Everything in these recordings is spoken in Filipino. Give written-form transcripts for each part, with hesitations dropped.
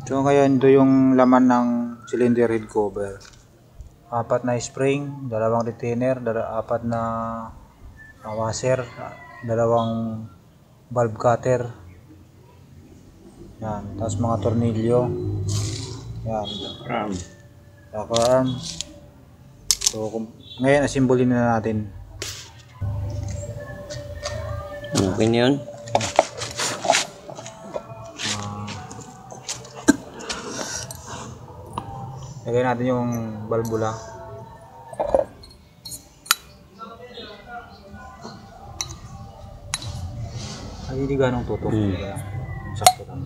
So ngayon ito yung laman ng cylinder head cover. 4 na spring, 2 retainer, 4 na washer, 2 valve cutter. Yan, tapos mga tornilyo. Yan. Rocker arm. So ngayon asimbolin na natin. Okay na yun. Lagyan natin yung valvula. Ay, hindi ganong tutok. Sakto lang.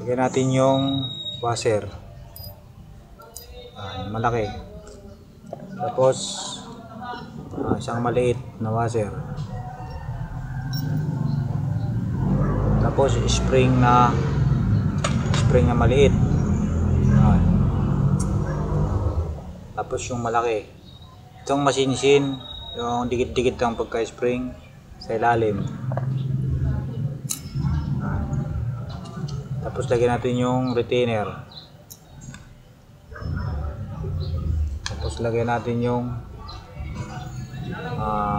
Lagyan natin yung washer. Malaki. Tapos isang maliit na washer. Tapos spring na maliit. Tapos yung malaki. Itong masinsin, yung dikit-dikit ang pagka-spring sa ilalim. Tapos lagyan natin yung retainer. Tapos lagyan natin yung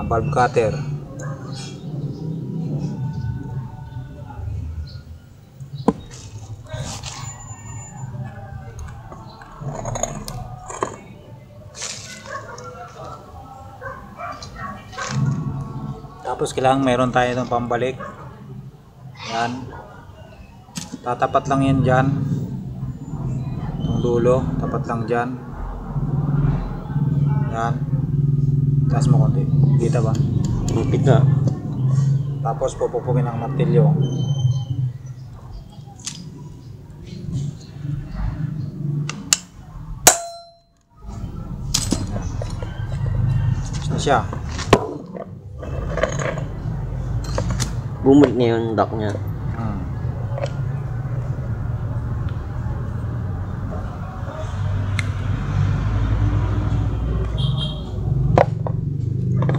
valve cutter. Tapos kailangan meron tayo itong pambalik. Yan. Tatapat lang yan dyan. Itong dulo, tapat lang dyan. Yan. Taas mo konti. Kita ba? Kita. Tapos pupupugin ang martilyo. Tapos na siya. Bumalik na yung dock niya.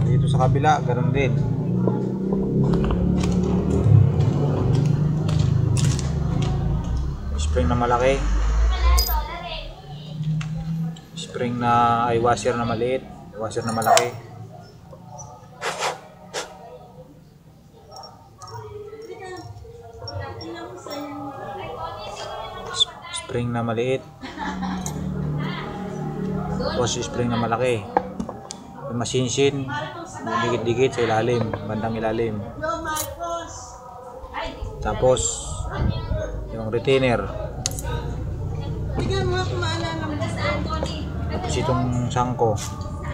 Dito sa kabila, ganoon din. Spring na malaki. Spring na ay washer na maliit, washer na malaki. Spring na maliit. Tapos spring na malaki. Yung masinsin, dikit-dikit sa ilalim, bandang ilalim. Tapos yung retainer. Tapos itong sangko.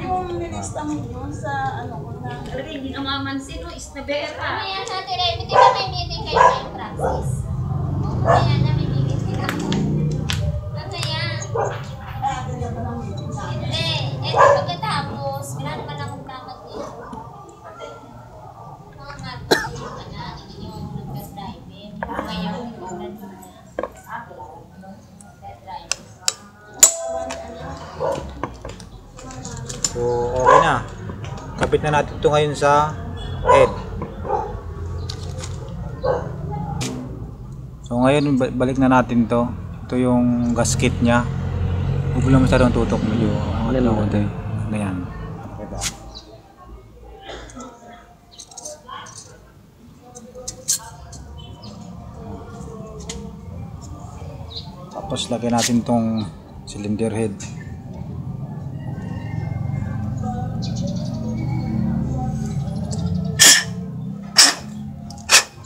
Yung nilista mo doon sa ano ko na. Hindi naman sino is na bera. Ano yan sa atin? Di ba may meeting kayo sa Praxis? Kaya na may meeting sila. Ano yan? Hindi. Pagkatapos, wala naman akong dapat eh. Mga marketing ka na, yung nag-driving. Ngayon, ikaw na din na. So okay na. Kapit na natin ito ngayon sa head. So ngayon balik na natin to. Ito yung gasket niya. Huwag lang masyadong tutok, medyo angat lang konti. Ganyan. Tapos lagyan natin tong cylinder head.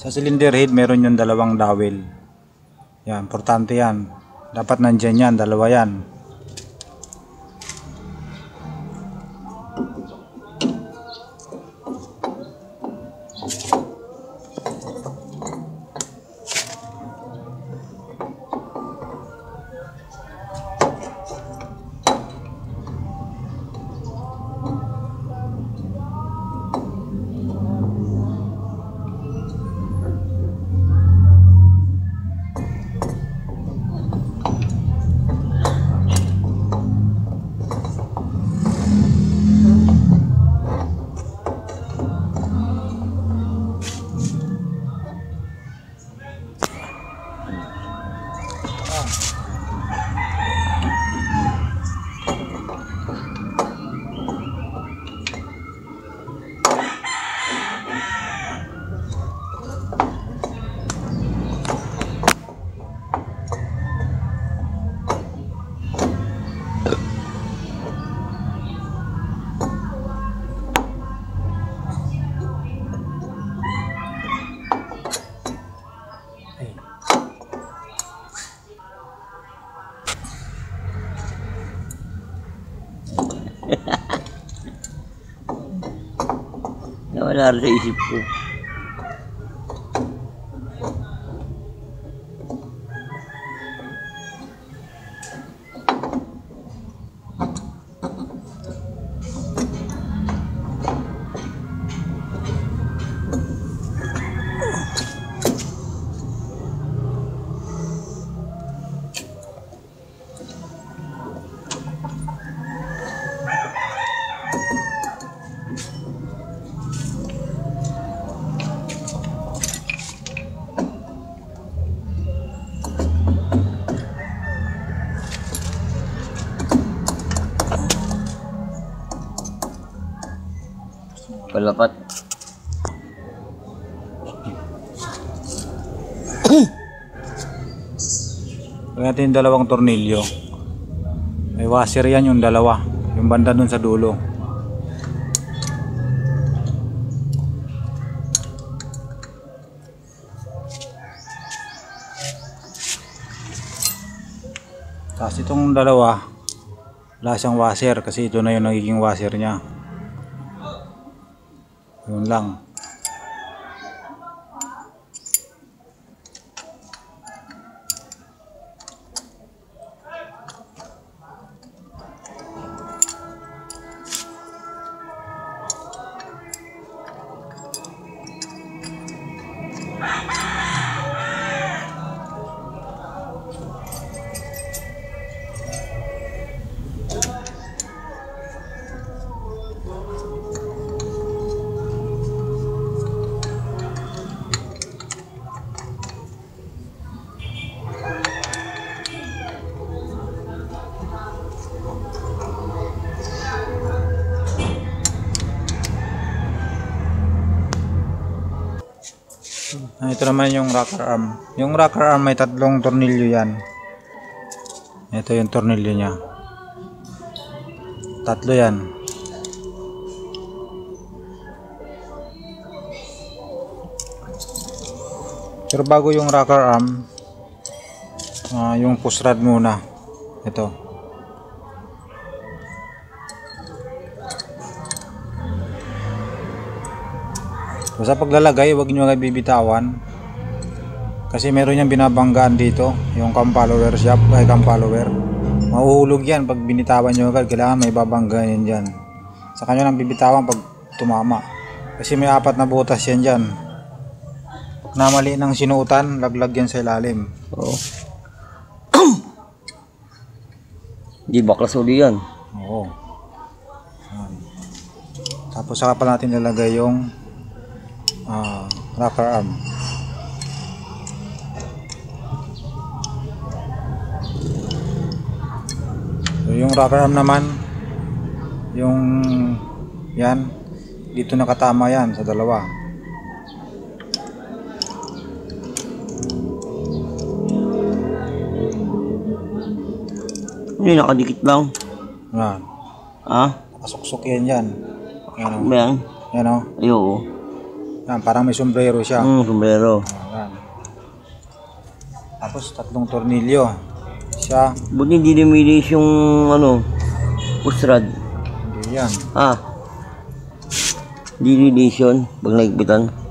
Sa cylinder head meron yung dalawang dowel. Yan, importante yan. Dapat nandyan yan, dalawa yan. Nawala rin sa isip ko. Palapat. Kaya natin yung dalawang tornilyo. May washer yan yung dalawa. Yung banda dun sa dulo. Tapos itong dalawa, wala siyang washer kasi ito na yung nagiging washer niya. Yun lang. Ito naman yung rocker arm. Yung rocker arm may tatlong tornilyo yan. Ito yung tornilyo niya. Tatlo yan. Pero bago yung rocker arm, yung push rod muna. Ito. So, sa paglalagay, huwag nyo bibitawan kasi meron yung binabanggaan dito, yung cam follower shop, cam follower. Mahuhulog yan pag binitawan nyo agad, kailangan may babanggaan yan dyan. Sa kanya nang bibitawan pag tumama kasi may 4 na butas yan dyan. Pag namali ng sinuutan, laglag yan sa ilalim. Oo. Di baklas uli yan. Oo. Tapos saka pa natin lalagay yung rocker arm. So, yung rocker arm naman, yung yan, dito nakatama yan sa dalawa. Hindi, nakadikit lang. Yan. Ah? Nakasuksok yan dyan. Yan o. Ba yan? Yan o. Ayoko. Yan, parang may sombrero siya. Sombrero. Yan. Tapos tatlong tornilyo. siya. Buti hindi lumilis yung ano, pustrad. Hindi yan. Ah. Hindi lilis yun pag naigpitan.